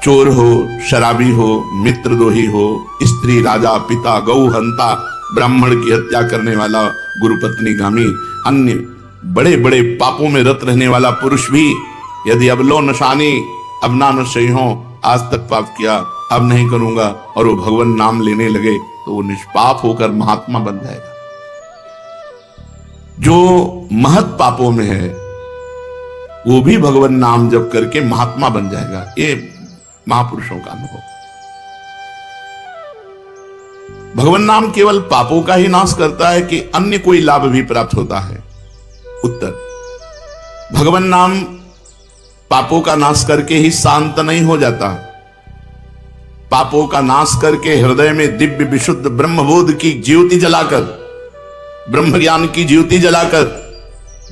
चोर हो, शराबी हो, मित्रद्रोही हो, स्त्री, राजा, पिता, गौ हंता, ब्राह्मण की हत्या करने वाला, गुरुपत्नीगामी, अन्य बड़े बड़े पापों में रत रहने वाला पुरुष भी यदि अब लो नशानी, अब ना नशे हो, आज तक पाप किया, अब नहीं करूंगा, और वो भगवान नाम लेने लगे तो वो निष्पाप होकर महात्मा बन जाएगा। जो महत पापों में है वो भी भगवान नाम जप करके महात्मा बन जाएगा। ये महापुरुषों का अनुभव। भगवान नाम केवल पापों का ही नाश करता है कि अन्य कोई लाभ भी प्राप्त होता है? उत्तर, भगवान नाम पापों का नाश करके ही शांत नहीं हो जाता। पापों का नाश करके हृदय में दिव्य विशुद्ध ब्रह्मबोध की ज्योति जलाकर, ब्रह्म ज्ञान की ज्योति जलाकर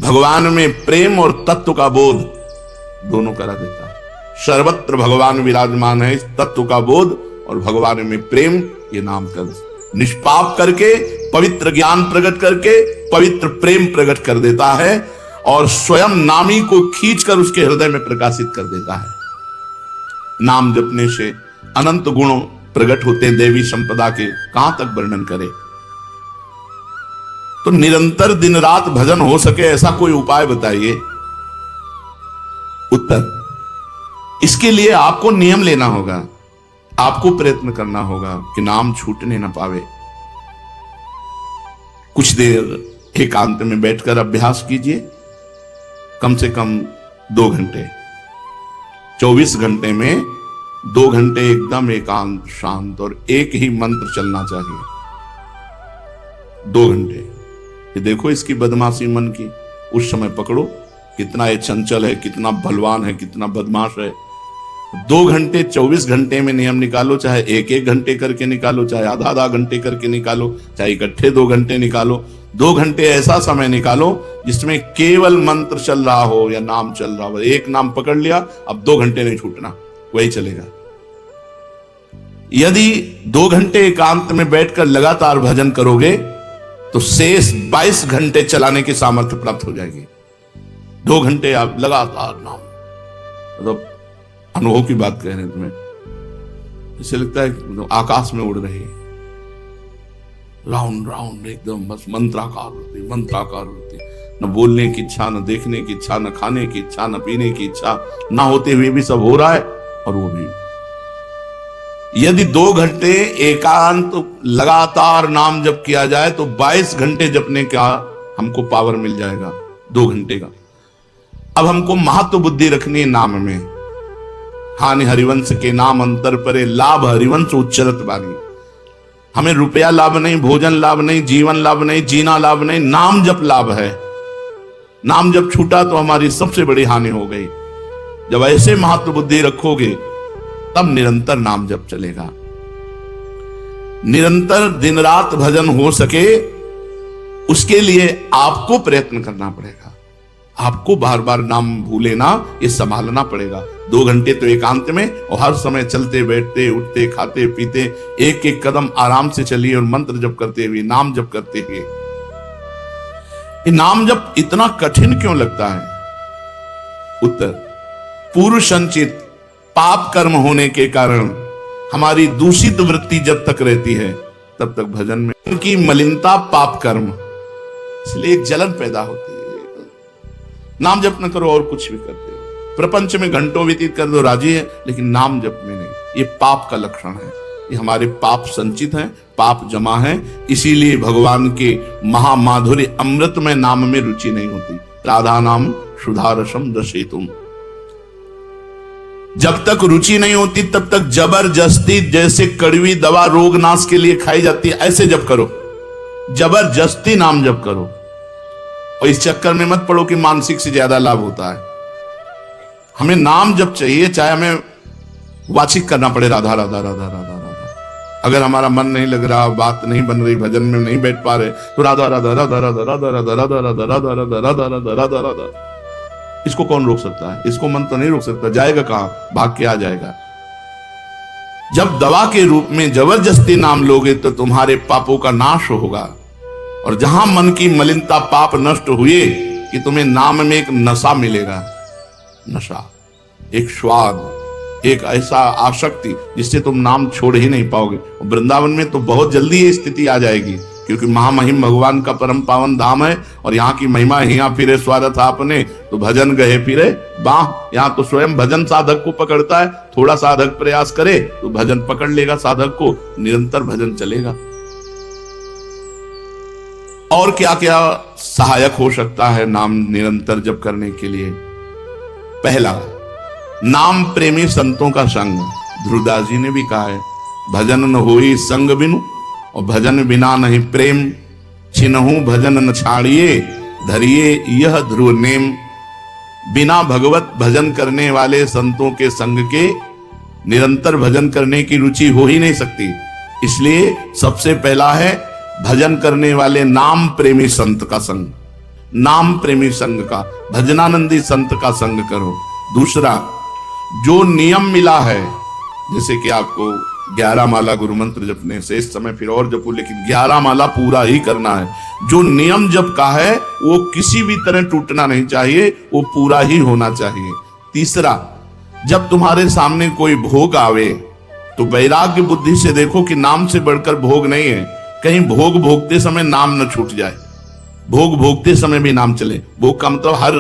भगवान में प्रेम और तत्व का बोध दोनों करा देता है। सर्वत्र भगवान विराजमान है, इस तत्व का बोध और भगवान में प्रेम, ये नाम कर निष्पाप करके पवित्र ज्ञान प्रकट करके पवित्र प्रेम प्रकट कर देता है और स्वयं नामी को खींचकर उसके हृदय में प्रकाशित कर देता है। नाम जपने से अनंत गुणों प्रकट होते हैं, देवी संपदा के कहां तक वर्णन करें। तो निरंतर दिन रात भजन हो सके ऐसा कोई उपाय बताइए। उत्तर, इसके लिए आपको नियम लेना होगा, आपको प्रयत्न करना होगा कि नाम छूटने ना पावे। कुछ देर एकांत में बैठकर अभ्यास कीजिए, कम से कम 2 घंटे। 24 घंटे में 2 घंटे एकदम एकांत शांत और एक ही मंत्र चलना चाहिए। 2 घंटे। ये देखो इसकी बदमाशी मन की, उस समय पकड़ो कितना ये चंचल है, कितना बलवान है, कितना बदमाश है। 2 घंटे 24 घंटे में नियम निकालो, चाहे 1-1 घंटे करके निकालो, चाहे आधा घंटे करके निकालो, चाहे इकट्ठे 2 घंटे निकालो। 2 घंटे ऐसा समय निकालो जिसमें केवल मंत्र चल रहा हो या नाम चल रहा हो। एक नाम पकड़ लिया, अब 2 घंटे नहीं छूटना, वही चलेगा। यदि 2 घंटे एकांत में बैठकर लगातार भजन करोगे तो शेष 22 घंटे चलाने की सामर्थ्य प्राप्त हो जाएगी। 2 घंटे आप लगातार नाम, मतलब अनुभव की बात कह रहे हैं तुम्हें, ऐसे लगता है मतलब आकाश में उड़ रही है, राउंड राउंड एकदम बस मंत्राकार होती, न बोलने की इच्छा, न देखने की इच्छा, न खाने की इच्छा, न पीने की इच्छा, ना होते हुए भी सब हो रहा है। और वो भी यदि 2 घंटे एकांत लगातार नाम जप किया जाए तो 22 घंटे जपने का हमको पावर मिल जाएगा, 2 घंटे का। अब हमको महत्व बुद्धि रखनी है नाम में। हानि हरिवंश के नाम अंतर परे, लाभ हरिवंश उच्चरत बानी। हमें रुपया लाभ नहीं, भोजन लाभ नहीं, जीवन लाभ नहीं, जीना लाभ नहीं, नाम जप लाभ है। नाम जब छूटा तो हमारी सबसे बड़ी हानि हो गई। जब ऐसे महत्व बुद्धि रखोगे तब निरंतर नाम जप चलेगा। निरंतर दिन रात भजन हो सके उसके लिए आपको प्रयत्न करना पड़ेगा। आपको बार बार नाम भूले ना, ये संभालना पड़ेगा। 2 घंटे तो एकांत में और हर समय चलते बैठते उठते खाते पीते 1-1 कदम आराम से चलिए और मंत्र जप करते हुए, नाम जप करते हुए। ये नाम जप इतना कठिन क्यों लगता है? उत्तर, पूर्व संचित पाप कर्म होने के कारण हमारी दूषित वृत्ति जब तक रहती है तब तक भजन में उनकी मलिनता पाप कर्म, इसलिए एक जलन पैदा होती है। नाम जप न करो और कुछ भी करते हो, प्रपंच में घंटों व्यतीत कर दो, राजी है, लेकिन नाम जप में नहीं। ये पाप का लक्षण है, ये हमारे पाप संचित हैं, पाप जमा है। इसीलिए भगवान के महामाधुर्य अमृत में नाम में रुचि नहीं होती। राधा नाम सुधारसम रसेतुम। जब तक रुचि नहीं होती तब तक जबरदस्ती, जैसे कड़वी दवा रोग नाश के लिए खाई जाती है, ऐसे जप करो, जबरदस्ती नाम जप करो। और इस चक्कर में मत पड़ो कि मानसिक से ज्यादा लाभ होता है। हमें नाम जप चाहिए, चाहे हमें वाचिक करना पड़े राधा राधा राधा राधा राधा। अगर हमारा मन नहीं लग रहा, बात नहीं बन रही, भजन में नहीं बैठ पा रहे, तो राधा राधा राधा राधा राधा राधा राधा राधा राधा राधा राधा राधा राधा राधा। इसको कौन रोक सकता है? इसको मन तो नहीं रोक सकता, जाएगा कहां? भाग के आ जाएगा। जब दवा के रूप में जबरदस्ती नाम लोगे तो तुम्हारे पापों का नाश होगा। और जहां मन की मलिनता पाप नष्ट हुए कि तुम्हें नाम में एक नशा मिलेगा, नशा, एक स्वाद, एक ऐसा आसक्ति जिससे तुम नाम छोड़ ही नहीं पाओगे। वृंदावन में तो बहुत जल्दी ये स्थिति आ जाएगी, क्योंकि महामहिम भगवान का परम पावन धाम है और यहाँ की महिमा हिया फिरे स्वार्थ आपने, तो भजन गए फिरे बाह। यहाँ तो स्वयं भजन साधक को पकड़ता है, थोड़ा साधक प्रयास करे तो भजन पकड़ लेगा साधक को, निरंतर भजन चलेगा। और क्या क्या सहायक हो सकता है नाम निरंतर जप करने के लिए? पहला, नाम प्रेमी संतों का संग। ध्रुवदास जी ने भी कहा है, भजन न होई संग बिनु, और भजन बिना नहीं प्रेम, छिनहु भजन न छाड़िए, धरिए यह ध्रुव नेम। बिना भगवत भजन करने वाले संतों के संग के निरंतर भजन करने की रुचि हो ही नहीं सकती। इसलिए सबसे पहला है भजन करने वाले नाम प्रेमी संत का संग, नाम प्रेमी संग का, भजनानंदी संत का संग करो। दूसरा, जो नियम मिला है, जैसे कि आपको 11 माला गुरु मंत्र जपने से इस समय फिर और जपो, लेकिन 11 माला पूरा ही करना है। जो नियम जप का है वो किसी भी तरह टूटना नहीं चाहिए, वो पूरा ही होना चाहिए। तीसरा, जब तुम्हारे सामने कोई भोग आवे तो वैराग्य बुद्धि से देखो कि नाम से बढ़कर भोग नहीं है, कहीं भोग भोगते समय नाम न छूट जाए। भोग भोगते समय भी नाम चले। भोग का मतलब हर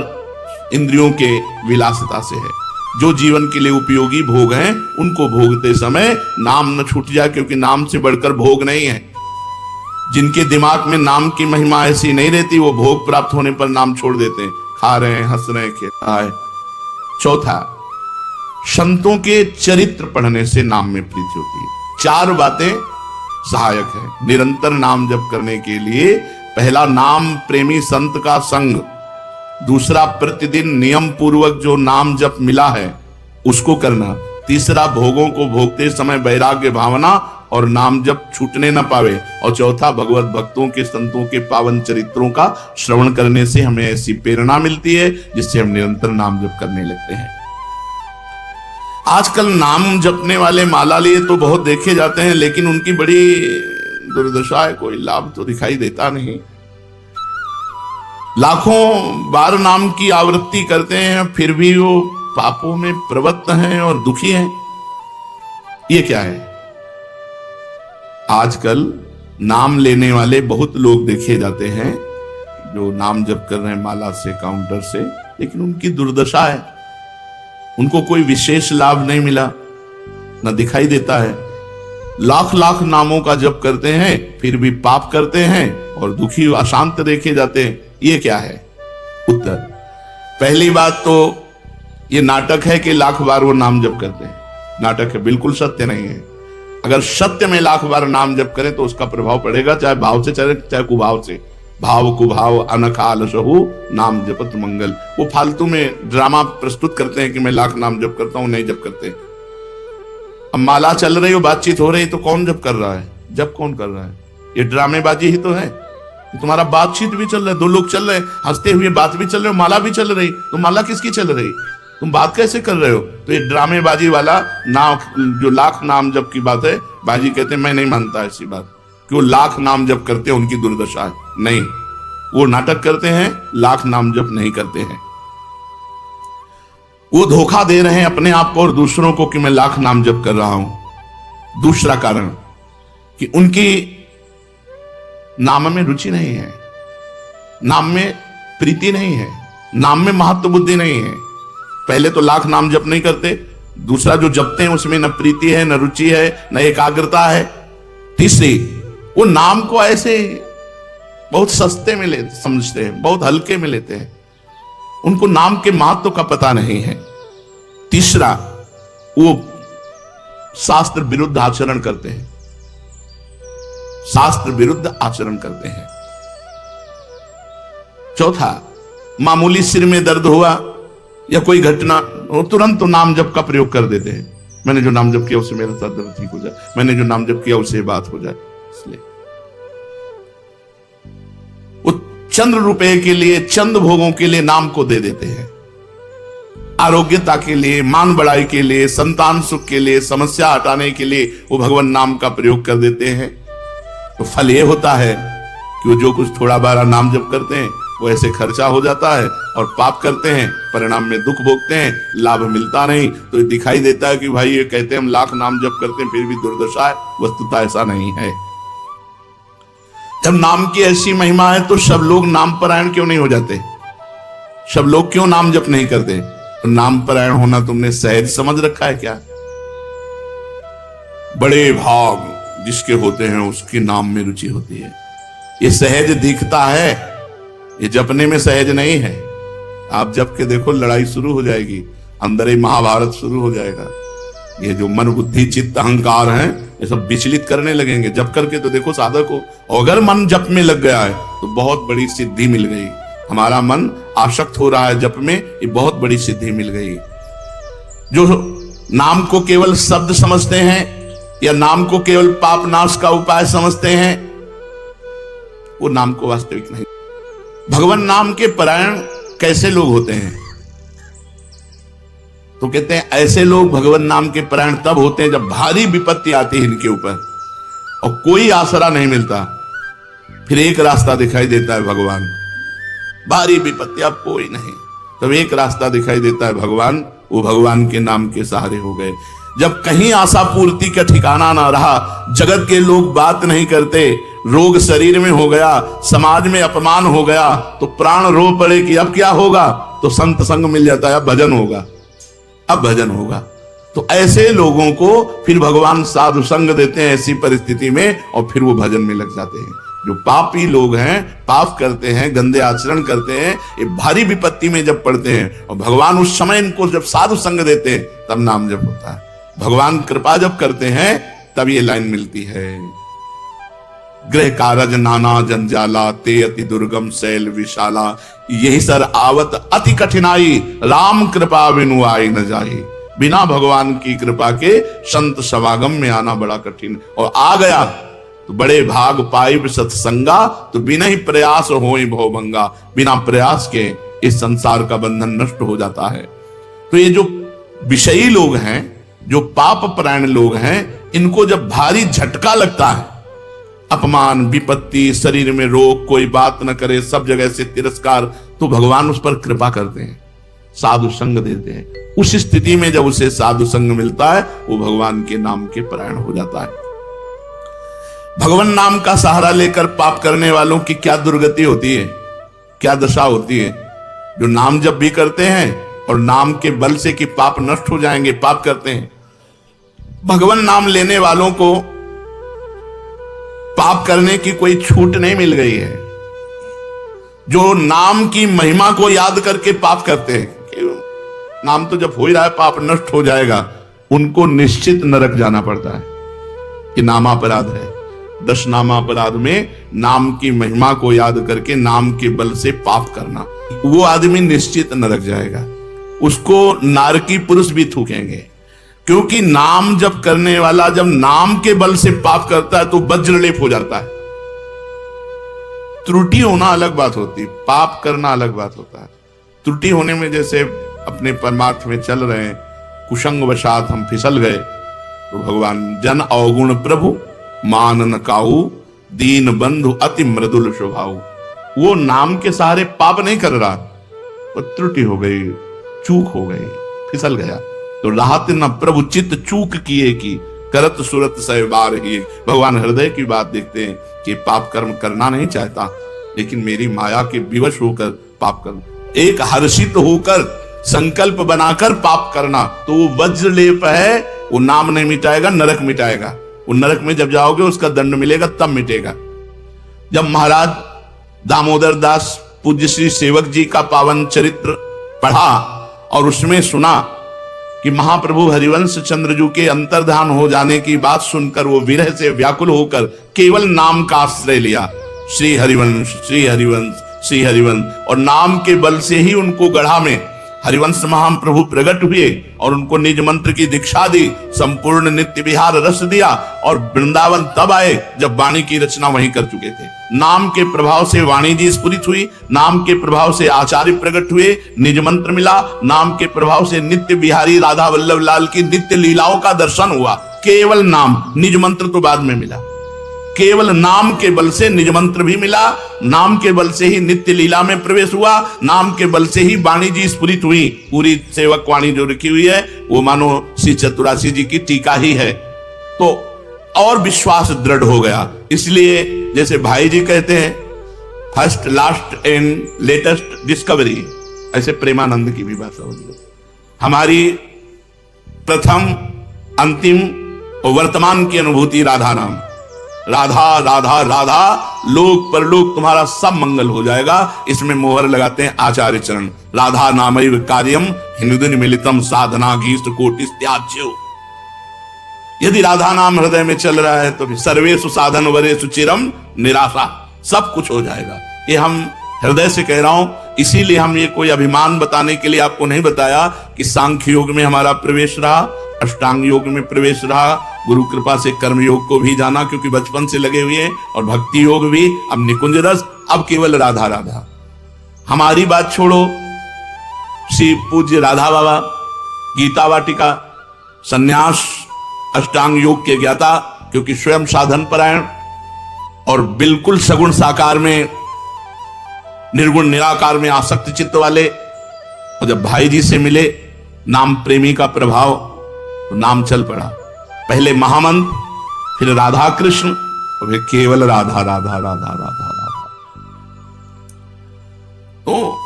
इंद्रियों के विलासिता से है। जो जीवन के लिए उपयोगी भोग हैं उनको भोगते समय नाम न छूट जाए, क्योंकि नाम से बढ़कर भोग नहीं है। जिनके दिमाग में नाम की महिमा ऐसी नहीं रहती, वो भोग प्राप्त होने पर नाम छोड़ देते हैं, खा रहे हैं, हंस रहे हैं, खेल रहा है। चौथा, संतों के चरित्र पढ़ने से नाम में प्रीति होती है। 4 बातें सहायक है निरंतर नाम जप करने के लिए। पहला, नाम प्रेमी संत का संग। दूसरा, प्रतिदिन नियम पूर्वक जो नाम जप मिला है उसको करना। तीसरा, भोगों को भोगते समय वैराग्य भावना और नाम जप छूटने न पावे। और चौथा, भगवत भक्तों के संतों के पावन चरित्रों का श्रवण करने से हमें ऐसी प्रेरणा मिलती है जिससे हम निरंतर नाम जप करने लगते हैं। आजकल नाम जपने वाले माला लिए तो बहुत देखे जाते हैं, लेकिन उनकी बड़ी दुर्दशा है, कोई लाभ तो दिखाई देता नहीं। लाखों बार नाम की आवृत्ति करते हैं, फिर भी वो पापों में प्रवृत्त हैं और दुखी हैं। ये क्या है? आजकल नाम लेने वाले बहुत लोग देखे जाते हैं जो नाम जप कर रहे हैं माला से, काउंटर से, लेकिन उनकी दुर्दशा है, उनको कोई विशेष लाभ नहीं मिला, न दिखाई देता है। लाख लाख नामों का जप करते हैं फिर भी पाप करते हैं और दुखी अशांत देखे जाते हैं। ये क्या है? उत्तर, पहली बात तो ये नाटक है कि लाख बार वो नाम जप करते हैं। नाटक है, बिल्कुल सत्य नहीं है। अगर सत्य में लाख बार नाम जप करें तो उसका प्रभाव पड़ेगा, चाहे भाव से चाहे कुभाव से। भाव कुभाव अनखाल सहु नाम जपत मंगल। वो फालतू में ड्रामा प्रस्तुत करते हैं कि मैं लाख नाम जप करता हूं, नहीं जप करते। अब माला चल रही हो, बातचीत हो रही, तो कौन जप कर रहा है? जप कौन कर रहा है? ये ड्रामेबाजी ही तो है। तुम्हारा बातचीत भी चल रहा है, 2 लोग चल रहे हैं, हंसते हुए बात भी चल रही, माला भी चल रही, तो माला किसकी चल रही? तुम बात कैसे कर रहे हो? तो ये ड्रामेबाजी वाला नाम, जो लाख नाम जप की बात है, बाजी कहते हैं, मैं नहीं मानता ऐसी बात कि वो लाख नाम जप करते हैं उनकी दुर्दशा है। नहीं, वो नाटक करते हैं, लाख नाम जप नहीं करते हैं। वो धोखा दे रहे हैं अपने आप को और दूसरों को कि मैं लाख नाम जप कर रहा हूं। दूसरा कारण कि उनकी नाम में रुचि नहीं है, नाम में प्रीति नहीं है, नाम में महत्व बुद्धि नहीं है। पहले तो लाख नाम जप नहीं करते, दूसरा जो जपते हैं उसमें न प्रीति है, न रुचि है, न एकाग्रता है। तीसरी, वो नाम को ऐसे बहुत सस्ते में ले समझते हैं, बहुत हल्के में लेते हैं, उनको नाम के महत्व का पता नहीं है। तीसरा, वो शास्त्र विरुद्ध आचरण करते हैं, शास्त्र विरुद्ध आचरण करते हैं। चौथा, मामूली सिर में दर्द हुआ या कोई घटना हो, तुरंत तो नाम जप का प्रयोग कर देते हैं। मैंने जो नाम जप किया उससे मेरा सर दर्द ठीक हो जाए, मैंने जो नाम जप किया उससे बात हो जाए। इसलिए वो चंद रुपए के लिए, चंद भोगों के लिए नाम को दे देते हैं। आरोग्यता के लिए, मान बढ़ाई के लिए, संतान सुख के लिए, समस्या हटाने के लिए वो भगवान नाम का प्रयोग कर देते हैं। तो फल ये होता है कि वो जो कुछ थोड़ा बारा नाम जप करते हैं वो ऐसे खर्चा हो जाता है और पाप करते हैं, परिणाम में दुख भोगते हैं, लाभ मिलता नहीं। तो दिखाई देता है कि भाई ये कहते हैं हम लाख नाम जप करते हैं फिर भी दुर्दशा है, वस्तुतः ऐसा नहीं है। जब नाम की ऐसी महिमा है तो सब लोग नाम परायण क्यों नहीं हो जाते? सब लोग क्यों नाम जप नहीं करते? तो नाम परायण होना तुमने सहज समझ रखा है क्या? बड़े भाग जिसके होते हैं उसके नाम में रुचि होती है। ये सहज दिखता है, ये जपने में सहज नहीं है। आप जप के देखो लड़ाई शुरू हो जाएगी, अंदर ही महाभारत शुरू हो जाएगा। ये जो मन बुद्धि चित्त अहंकार हैं ये सब विचलित करने लगेंगे। जप करके तो देखो साधक को, अगर मन जप में लग गया है तो बहुत बड़ी सिद्धि मिल गई। हमारा मन आसक्त हो रहा है जप में, ये बहुत बड़ी सिद्धि मिल गई। जो नाम को केवल शब्द समझते हैं या नाम को केवल पाप नाश का उपाय समझते हैं, वो नाम को वास्तविक नहीं। भगवान नाम के परायण कैसे लोग होते हैं? तो कहते हैं ऐसे लोग भगवान नाम के परायण तब होते हैं जब भारी विपत्ति आती है इनके ऊपर और कोई आसरा नहीं मिलता। फिर एक रास्ता दिखाई देता है भगवान। भारी विपत्ति अब कोई नहीं, तब एक रास्ता दिखाई देता है भगवान। वो भगवान के नाम के सहारे हो गए। जब कहीं आशा पूर्ति का ठिकाना ना रहा, जगत के लोग बात नहीं करते, रोग शरीर में हो गया, समाज में अपमान हो गया, तो प्राण रो पड़े कि अब क्या होगा? तो संत संग मिल जाता है, अब भजन होगा, अब भजन होगा। तो ऐसे लोगों को फिर भगवान साधु संग देते हैं ऐसी परिस्थिति में, और फिर वो भजन में लग जाते हैं। जो पापी लोग हैं, पाप करते हैं, गंदे आचरण करते हैं, ये भारी विपत्ति में जब पड़ते हैं और भगवान उस समय इनको जब साधु संग देते हैं तब नाम जप होता है। भगवान कृपा जब करते हैं तब ये लाइन मिलती है। गृह कारज नाना जंजाला, ते अति दुर्गम शैल विशाला, यही सर आवत अति कठिनाई, राम कृपा बिनु आई न जाई। बिना भगवान की कृपा के संत समागम में आना बड़ा कठिन, और आ गया तो बड़े भाग पाइब सत्संगा, तो बिना ही प्रयास होई भवभंगा। बिना प्रयास के इस संसार का बंधन नष्ट हो जाता है। तो ये जो विषयी लोग हैं, जो पाप परायण लोग हैं, इनको जब भारी झटका लगता है, अपमान विपत्ति, शरीर में रोग, कोई बात न करे, सब जगह से तिरस्कार, तो भगवान उस पर कृपा करते हैं, साधु संग देते हैं। उस स्थिति में जब उसे साधु संग मिलता है वो भगवान के नाम के परायण हो जाता है। भगवान नाम का सहारा लेकर पाप करने वालों की क्या दुर्गति होती है, क्या दशा होती है? जो नाम जब भी करते हैं और नाम के बल से कि पाप नष्ट हो जाएंगे, पाप करते हैं। भगवान नाम लेने वालों को पाप करने की कोई छूट नहीं मिल गई है। जो नाम की महिमा को याद करके पाप करते हैं, नाम तो जब हो ही रहा है पाप नष्ट हो जाएगा, उनको निश्चित नरक जाना पड़ता है। कि नामापराध है। 10 नामापराध में नाम की महिमा को याद करके नाम के बल से पाप करना, वो आदमी निश्चित नरक जाएगा। उसको नारकी पुरुष भी थूकेंगे, क्योंकि नाम जब करने वाला जब नाम के बल से पाप करता है तो वज्रलेप हो जाता है। त्रुटि होना अलग बात होती है, पाप करना अलग बात होता है। त्रुटि होने में जैसे अपने परमार्थ में चल रहे हैं, कुसंग वशात हम फिसल गए, तो भगवान जन अवगुण प्रभु मान न काऊ, दीन बंधु अति मृदुल स्वभाव। वो नाम के सहारे पाप नहीं कर रहा, वो त्रुटि हो गई, चूक हो गई, फिसल गया। तो राहत न प्रभु चित्त चूक किए की, करत सुरत सह बार ही। भगवान हृदय की बात देखते हैं कि पाप कर्म करना नहीं चाहता, लेकिन मेरी माया के विवश होकर पाप करना, एक हर्षित होकर संकल्प बनाकर पाप करना, तो वो वज्रलेप है। वो नाम नहीं मिटाएगा, नरक मिटाएगा। वो नरक में जब जाओगे उसका दंड मिलेगा, तब मिटेगा। जब महाराज दामोदर दास पूज्य श्री सेवक जी का पावन चरित्र पढ़ा और उसमें सुना कि महाप्रभु हरिवंश चंद्रजू के अंतर्धान हो जाने की बात सुनकर वो विरह से व्याकुल होकर केवल नाम का आश्रय लिया, श्री हरिवंश श्री हरिवंश श्री हरिवंश, और नाम के बल से ही उनको गढ़ा में हरिवंश महाप्रभु प्रकट हुए और उनको निज मंत्र की दीक्षा दी, संपूर्ण नित्य विहार रस दिया, और वृंदावन तब आए जब वाणी की रचना वहीं कर चुके थे। नाम के प्रभाव से वाणी जी स्फुरित हुई, नाम के प्रभाव से आचार्य प्रकट हुए, निज मंत्र मिला, नाम के प्रभाव से नित्य बिहारी राधा वल्लभ लाल की नित्य लीलाओं का दर्शन हुआ। केवल नाम, निज मंत्र तो बाद में मिला। केवल नाम के बल से निज मंत्र भी मिला, नाम के बल से ही नित्य लीला में प्रवेश हुआ, नाम के बल से ही वाणी जी स्फुरित हुई। पूरी सेवक वाणी जो रखी हुई है वो मानो श्री चतुरासी जी की टीका ही है। तो और विश्वास दृढ़ हो गया। इसलिए जैसे भाई जी कहते हैं first last and latest discovery, ऐसे प्रेमानंद की भी बात हो रही है। हमारी प्रथम अंतिम और वर्तमान की अनुभूति राधा नाम, राधा राधा राधा, लोक परलोक तुम्हारा सब मंगल हो जाएगा। इसमें मोहर लगाते हैं आचार्य चरण। राधा नामैव कार्यम हिंदुदिन मिलितम साधना गीष्ट कोटिस त्याज्यो। यदि राधा नाम हृदय में चल रहा है तो फिर सर्वेषु साधन वरेषु चिरम निराशा, सब कुछ हो जाएगा। ये हम हृदय से कह रहा हूं। इसीलिए हम ये कोई अभिमान बताने के लिए आपको नहीं बताया कि सांख्य योग में हमारा प्रवेश रहा, अष्टांग योग में प्रवेश रहा, गुरु कृपा से कर्म योग को भी जाना क्योंकि बचपन से लगे हुए हैं, और भक्ति योग भी, अब निकुंज रस, अब केवल राधा राधा। हमारी बात छोड़ो, श्री पूज्य राधा बाबा गीता वाटिका संन्यास अष्टांग योग के ज्ञाता, क्योंकि स्वयं साधन परायण और बिल्कुल सगुण साकार में निर्गुण निराकार में आसक्त चित्त वाले, और जब भाई जी से मिले नाम प्रेमी का प्रभाव, तो नाम चल पड़ा। पहले महामंत्र, फिर राधा कृष्ण, और फिर केवल राधा राधा राधा राधा राधा। तो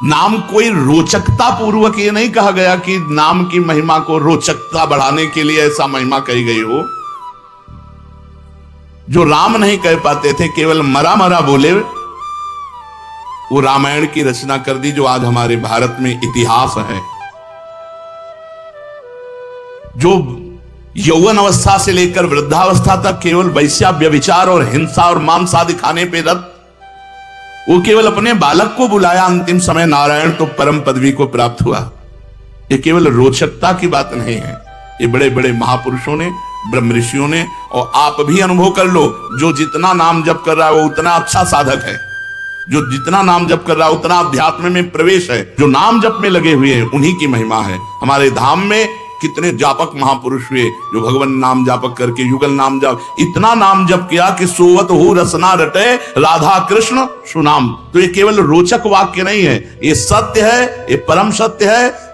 नाम कोई रोचकता पूर्वक ये नहीं कहा गया कि नाम की महिमा को रोचकता बढ़ाने के लिए ऐसा महिमा कही गई हो। जो राम नहीं कह पाते थे, केवल मरा मरा बोले, वो रामायण की रचना कर दी, जो आज हमारे भारत में इतिहास है। जो यौवन अवस्था से लेकर वृद्धावस्था तक केवल वैश्या व्यभिचार और हिंसा और मांस आदि खाने पे रत, वो केवल अपने बालक को बुलाया अंतिम समय नारायण तो परम पदवी को प्राप्त हुआ। ये केवल रोचकता की बात नहीं है, ये बड़े बड़े महापुरुषों ने, ब्रह्म ऋषियों ने, और आप भी अनुभव कर लो, जो जितना नाम जप कर रहा है वो उतना अच्छा साधक है, जो जितना नाम जप कर रहा है उतना अध्यात्म में प्रवेश है। जो नाम जप में लगे हुए हैं उन्हीं की महिमा है। हमारे धाम में कितने जापक महापुरुष हुए जो भगवान नाम जापक करके युगल नाम जप, इतना नाम जप किया कि सोवत हो रसना रटे राधा कृष्ण सुनाम। तो ये केवल रोचक वाक्य नहीं है, ये सत्य है, ये परम सत्य है।